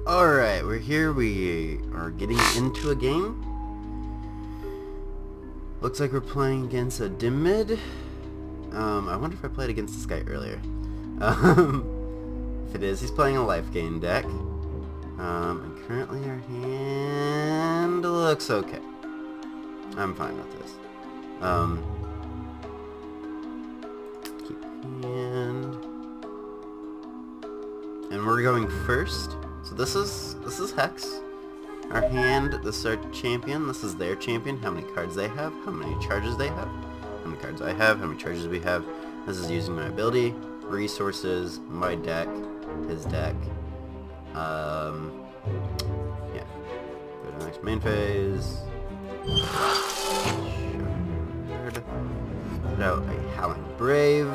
Alright, we're here. We are getting into a game. Looks like we're playing against a dim mid. I wonder if I played against this guy earlier. If it is, he's playing a life gain deck. And currently our hand looks okay. I'm fine with this. Keep hand. And we're going first. So this is Hex. Our hand, this is our champion, this is their champion, how many cards they have, how many charges they have, how many cards I have, how many charges we have. This is using my ability, resources, my deck, his deck. Yeah. Go to the next main phase. Put out a Howling Brave.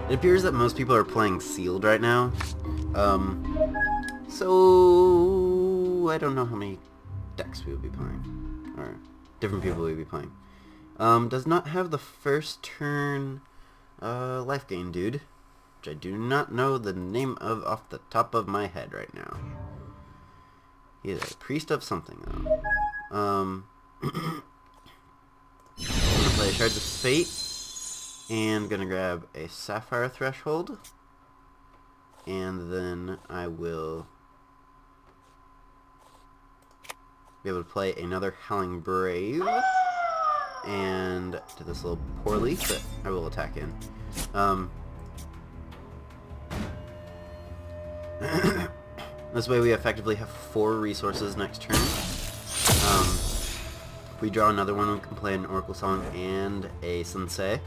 It appears that most people are playing sealed right now, so I don't know how many decks we would be playing, or different people we would be playing. Does not have the first turn life gain dude, which I do not know the name of off the top of my head right now. He is a priest of something though. I'm gonna play Shards of Fate. And gonna grab a Sapphire Threshold, and then I will be able to play another Howling Brave, and to this little poor leaf that I will attack in. This way we effectively have 4 resources next turn. If we draw another one, we can play an Oracle Song and a Sensei.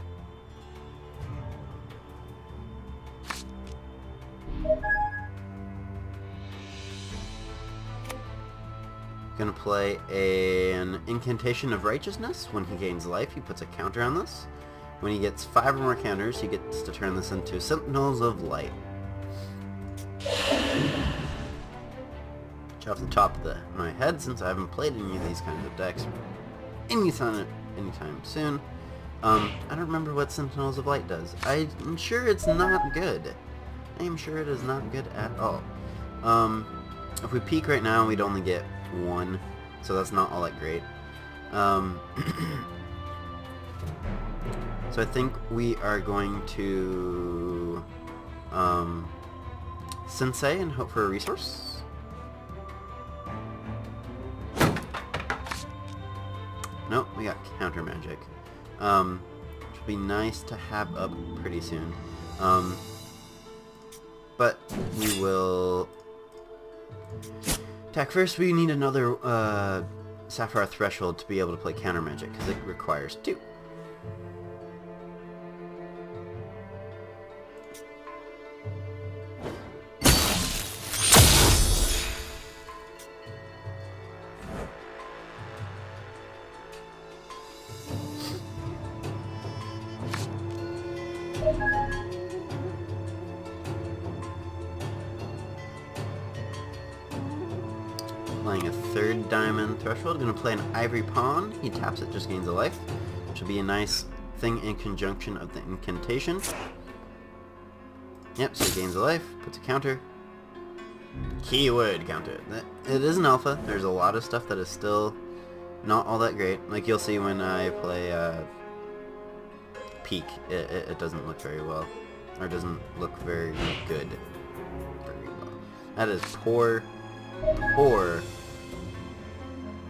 Gonna play an Incantation of Righteousness. When he gains life, he puts a counter on this. When he gets 5 or more counters, he gets to turn this into Sentinels of Light. Which off the top of my head, since I haven't played any of these kinds of decks anytime soon, I don't remember what Sentinels of Light does. I'm sure it's not good. I am sure it is not good at all. If we peek right now, we'd only get 1, so that's not all that great. So I think we are going to Sensei and hope for a resource. Nope, we got counter magic, which would be nice to have up pretty soon. But we will attack first. We need another Sapphire Threshold to be able to play counter magic, because it requires 2. Playing a 3rd Diamond Threshold. Gonna play an Ivory Pawn. He taps it, just gains a life, which will be a nice thing in conjunction of the Incantation. Yep, so he gains a life, puts a counter. Keyword counter. It is an alpha. There's a lot of stuff that is still not all that great. Like you'll see when I play Peak, it doesn't look very well, or doesn't look very good. Very well. That is poor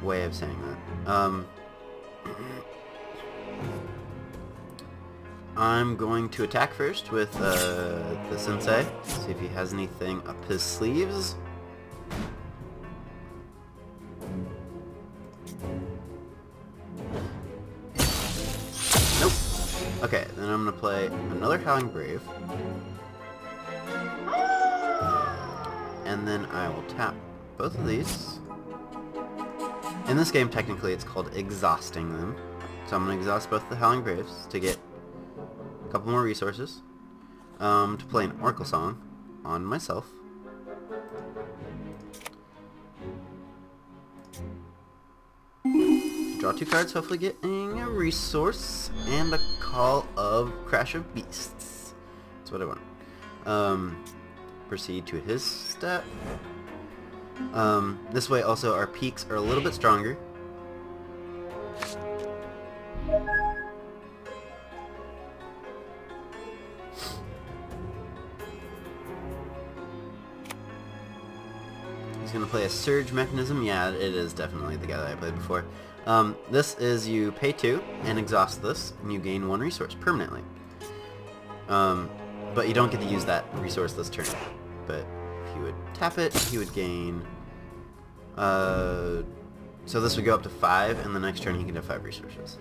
way of saying that. I'm going to attack first with the Sensei, see if he has anything up his sleeves. Nope. Okay, then I'm going to play another Howling Brave. And then I will tap both of these. In this game, technically, it's called exhausting them. So I'm going to exhaust both the Howling Braves to get a couple more resources. To play an Oracle Song on myself. Draw 2 cards, hopefully getting a resource, and a Call of Crash of Beasts. That's what I want. Proceed to his step. This way also our peaks are a little bit stronger. He's going to play a Surge Mechanism. Yeah, it is definitely the guy that I played before. This is you pay 2 and exhaust this, and you gain 1 resource permanently. But you don't get to use that resource this turn. But if you would tap it, he would gain... so this would go up to 5, and the next turn he can have 5 resources.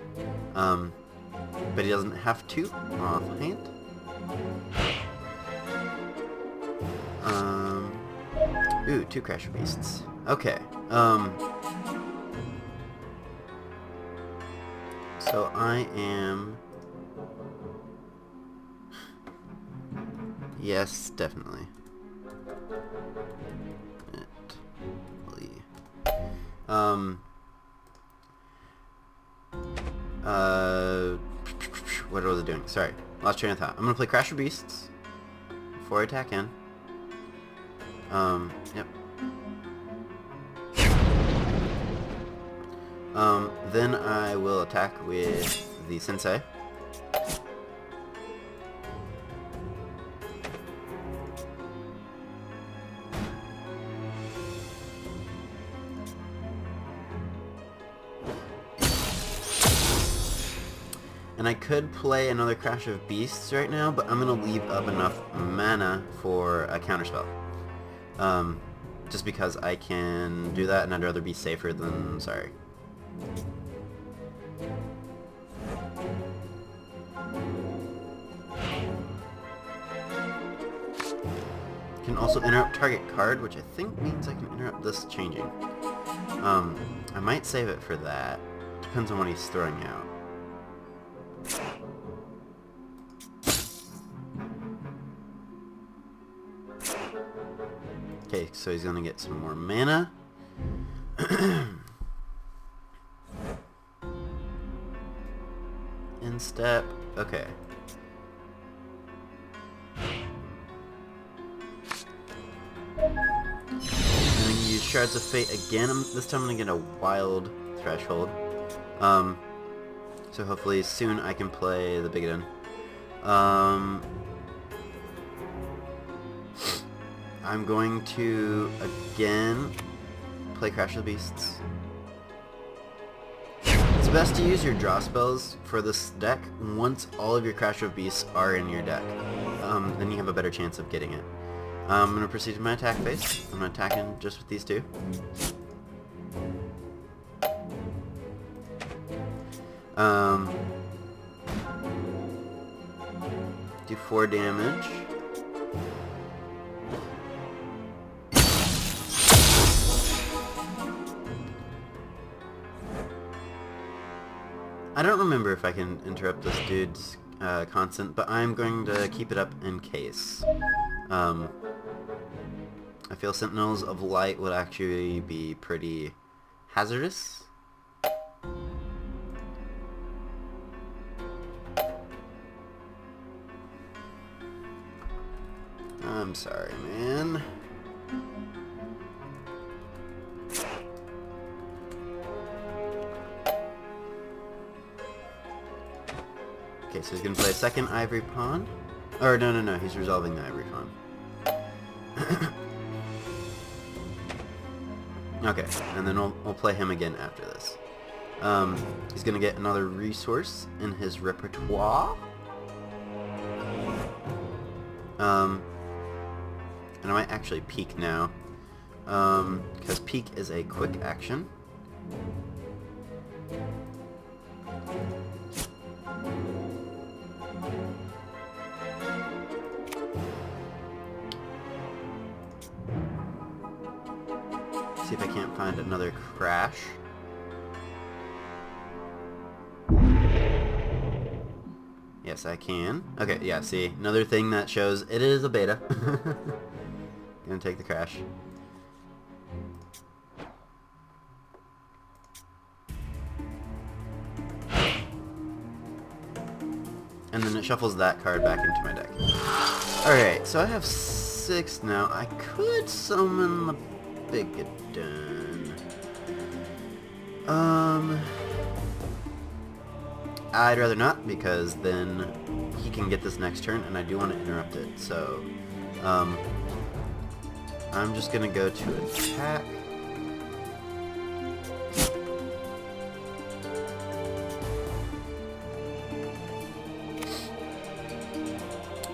But he doesn't have to offhand. Ooh, 2 Crash Beasts. Okay. So I am... Yes, definitely. What was I doing? Sorry, lost train of thought. I'm gonna play Crash of Beasts before I attack in. Yep. Then I will attack with the Sensei. And I could play another Crash of Beasts right now, but I'm going to leave up enough mana for a counterspell. Just because I can do that, and I'd rather be safer than sorry. Can also interrupt target card, which I think means I can interrupt this changing. I might save it for that. Depends on what he's throwing out. Okay, so he's gonna get some more mana. In step. Okay. I'm gonna use Shards of Fate again. This time I'm gonna get a Wild Threshold. So hopefully soon I can play the Bigoton. I'm going to again play Crash of the Beasts. It's best to use your draw spells for this deck once all of your Crash of Beasts are in your deck. Then you have a better chance of getting it. I'm going to proceed to my attack phase. I'm going to attack in just with these 2. Do 4 damage. I don't remember if I can interrupt this dude's constant, but I'm going to keep it up in case. I feel Sentinels of Light would actually be pretty hazardous. I'm sorry, man. Okay, so he's gonna play a second Ivory Pawn. Or no, he's resolving the Ivory Pawn. Okay, and then we'll play him again after this. He's gonna get another resource in his repertoire. And I might actually peek now. Because peek is a quick action. See if I can't find another crash. Yes, I can. Okay, yeah, see, another thing that shows it is a beta. Gonna take the crash. And then it shuffles that card back into my deck. Alright, so I have 6 now. I could summon the Bigodon. I'd rather not, because then he can get this next turn, and I do want to interrupt it. So, I'm just gonna go to attack.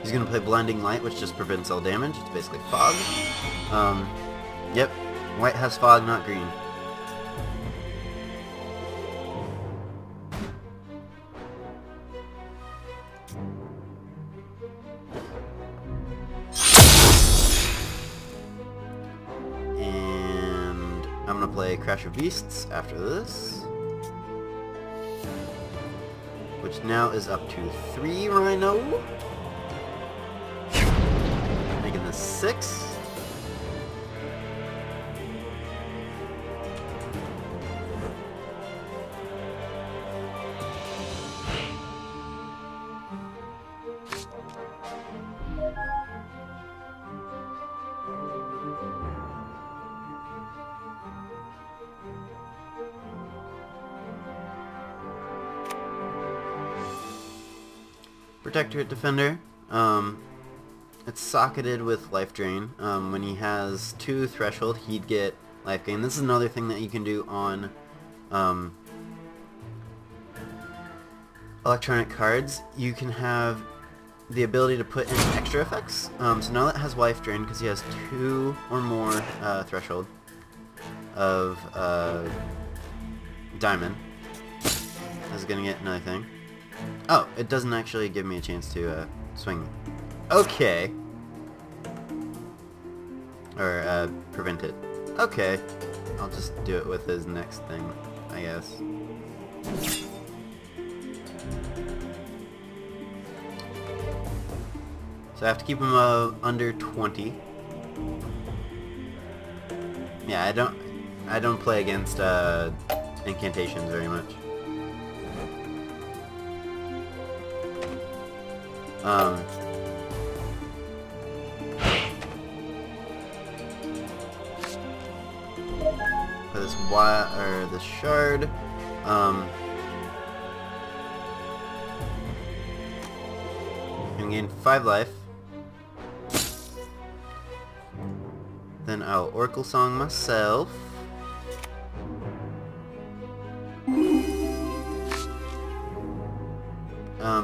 He's gonna play Blinding Light, which just prevents all damage. It's basically fog. Yep, white has fog, not green. And I'm gonna play Crash of Beasts after this, which now is up to 3 Rhino. Making this 6. Protectorate Defender. It's socketed with Life Drain. When he has 2 Threshold, he'd get Life Gain. This is another thing that you can do on electronic cards. You can have the ability to put in extra effects. So now that has Life Drain, because he has 2 or more Threshold of Diamond. This is going to get another thing. Oh, it doesn't actually give me a chance to swing. Okay. Or prevent it. Okay. I'll just do it with his next thing, I guess. So I have to keep him under 20. Yeah, I don't play against incantations very much. For this this shard, can gain 5 life. Then I'll Oracle Song myself.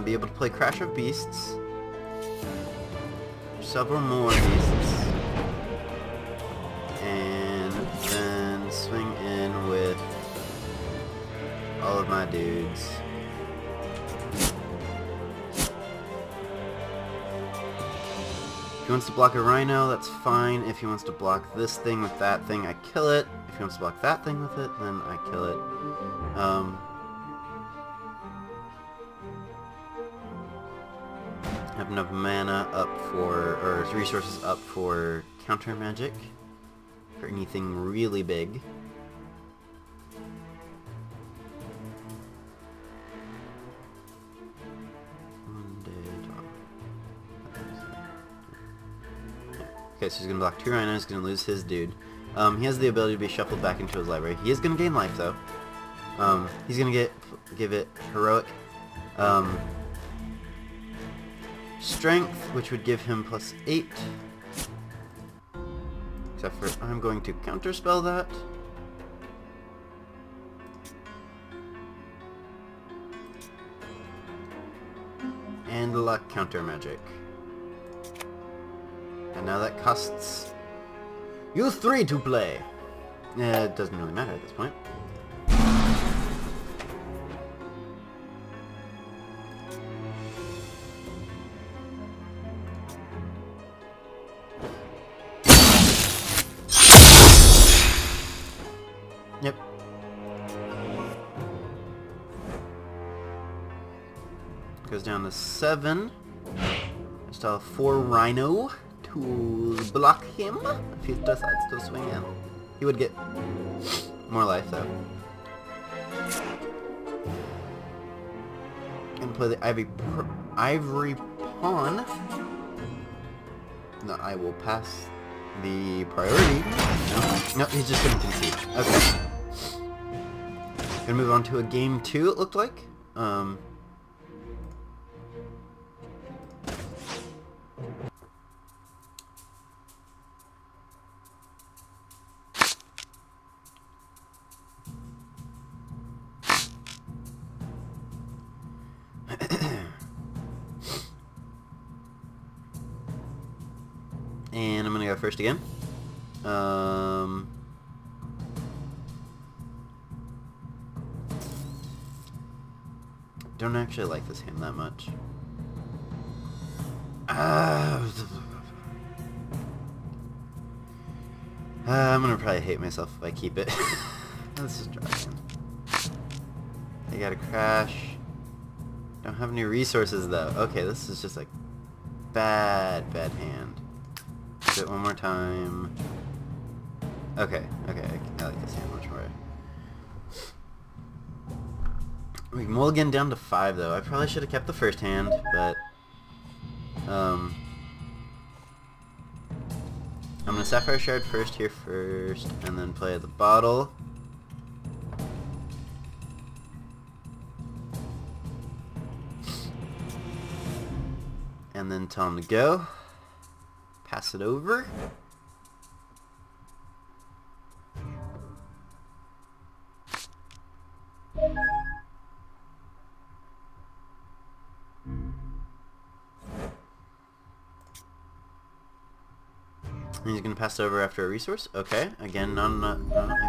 Be able to play Crash of Beasts. Several more beasts. And then swing in with all of my dudes. If he wants to block a Rhino, that's fine. If he wants to block this thing with that thing, I kill it. If he wants to block that thing with it, then I kill it. Have enough mana up for, or resources up for counter magic for anything really big. Okay, so he's gonna block 2 Rhinos, he's gonna lose his dude. He has the ability to be shuffled back into his library. He is gonna gain life though. He's gonna give it heroic. Strength, which would give him +8. Except for I'm going to counterspell that. And luck counter magic. And now that costs you 3 to play. It doesn't really matter at this point. Yep. Goes down to 7. I still have 4 Rhino to block him if he decides to swing in. He would get more life though. Gonna play the Ivy ivory pawn. No, I will pass the priority. No, he's just gonna concede. Okay. Gonna move on to a game 2, it looked like. And I'm gonna go first again. Don't actually like this hand that much. I'm gonna probably hate myself if I keep it. Let's just draw again. I gotta crash. Don't have any resources though. Okay, this is just like bad hand. Do it one more time. Okay, I like this hand much more. We can mulligan down to 5 though. I probably should have kept the first hand, but I'm gonna Sapphire Shard first here first, and then play the bottle. And then tell him to go. Pass it over. He's going to pass it over after a resource. Okay, again, not a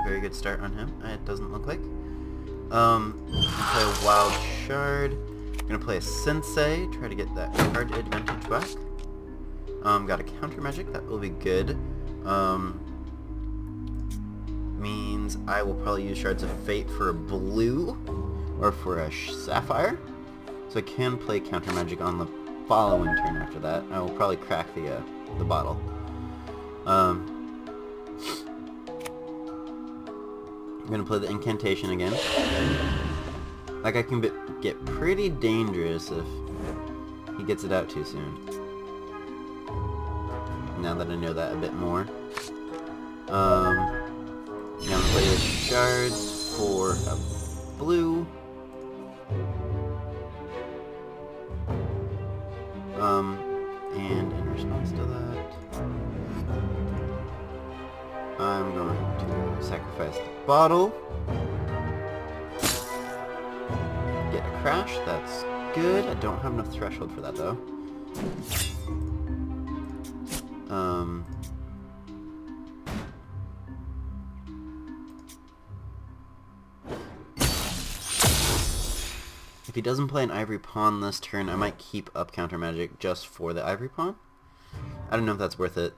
very good start on him, it doesn't look like. Play a Wild Shard. Going to play a Sensei, try to get that card advantage back. Got a counter magic, that will be good. Means I will probably use Shards of Fate for a blue, or for a sapphire. So I can play counter magic on the following turn after that. I will probably crack the bottle. I'm gonna play the incantation again. Like, I can get pretty dangerous if he gets it out too soon. Now that I know that a bit more. I'm gonna play the shards for a blue. And in response to that, I'm going to sacrifice the bottle. Get a crash, that's good. I don't have enough threshold for that though. If he doesn't play an Ivory Pawn this turn, I might keep up Counter Magic just for the Ivory Pawn. I don't know if that's worth it.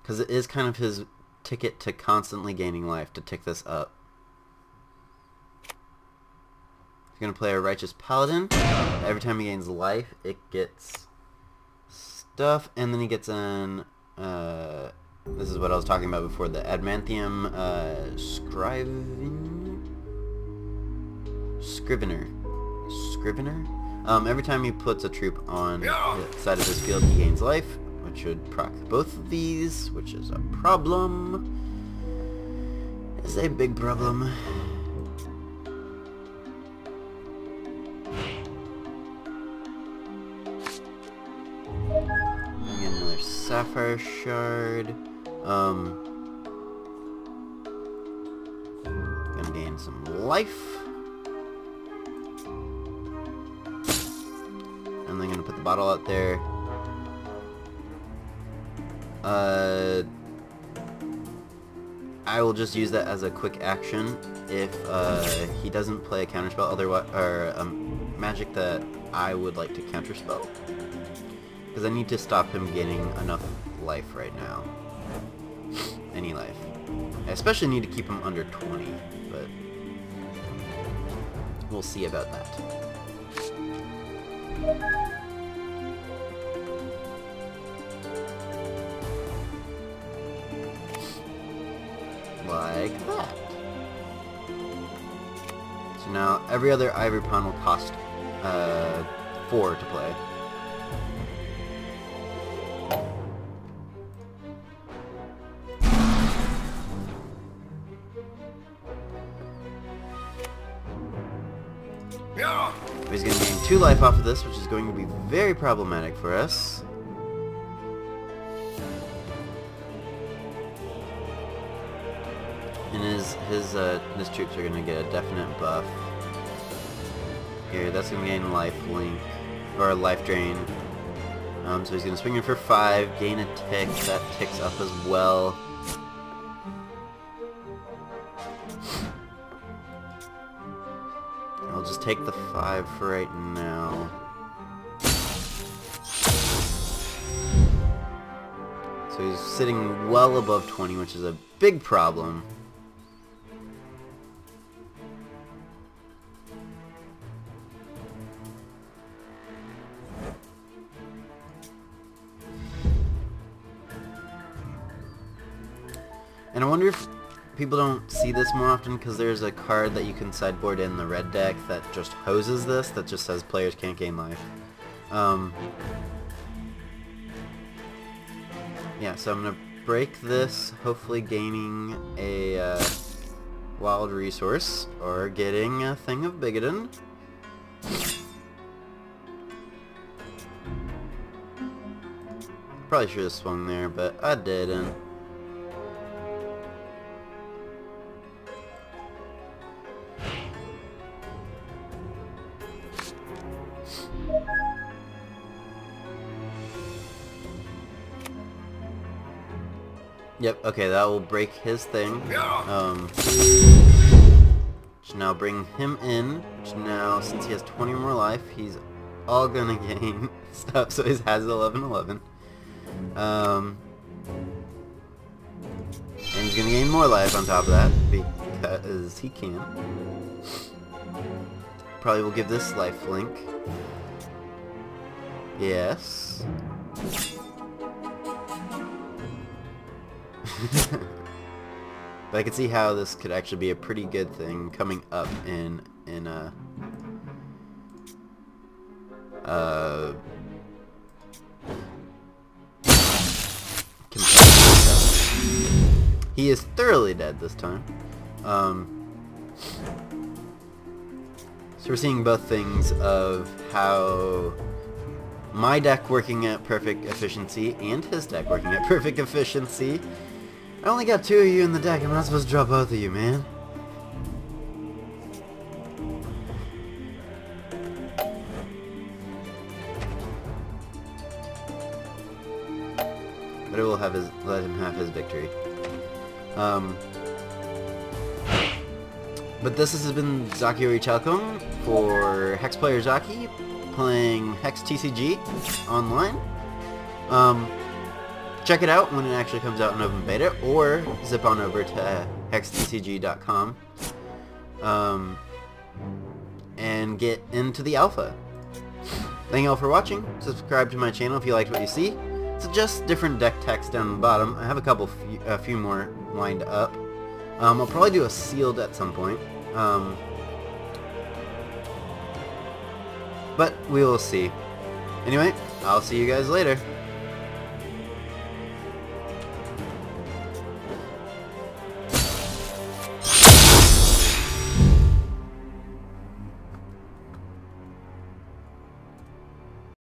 Because it is kind of his ticket to constantly gaining life, to tick this up. He's going to play a Righteous Paladin. Every time he gains life, it gets stuff, and then he gets an... this is what I was talking about before, the Adamanthium Scrivener? Every time he puts a troop on the side of his field, he gains life, which should proc both of these, which is a problem. Is a big problem. Again, another Sapphire Shard. Gonna gain some life. And then gonna put the bottle out there. I will just use that as a quick action if he doesn't play a counterspell, or a magic that I would like to counterspell. Because I need to stop him gaining enough life right now. Any life. I especially need to keep him under 20, but we'll see about that. Like that. So So now every other ivory pawn will cost 4 to play. He's going to gain 2 life off of this, which is going to be very problematic for us. And his troops are going to get a definite buff. Here, that's going to gain life link, or life drain. So he's going to swing in for 5, gain a tick, that ticks up as well. I'll just take the 5 for right now. So he's sitting well above 20, which is a big problem. And I wonder if people don't see this more often because there's a card that you can sideboard in the red deck that just hoses this, that just says players can't gain life. Yeah, so I'm going to break this, hopefully gaining a wild resource, or getting a thing of Bigotin. Probably should have swung there, but I didn't. Yep, okay, that will break his thing. Which now bring him in, which now, since he has 20 more life, he's all gonna gain stuff, so he has 11-11. And he's gonna gain more life on top of that, because he can. Probably will give this life link. Yes. But I can see how this could actually be a pretty good thing coming up in he is thoroughly dead this time. So we're seeing both things of how my deck working at perfect efficiency and his deck working at perfect efficiency. I only got 2 of you in the deck. I'm not supposed to draw both of you, man. But it will have let him have his victory. But this has been Zaki Orichalcom for Hex Player Zaki, playing Hex TCG online. Check it out when it actually comes out in open beta, or zip on over to hextcg.com and get into the alpha. Thank you all for watching. Subscribe to my channel if you liked what you see. Suggest different deck text down the bottom. I have a few more lined up. I'll probably do a sealed at some point. But we will see. Anyway, I'll see you guys later.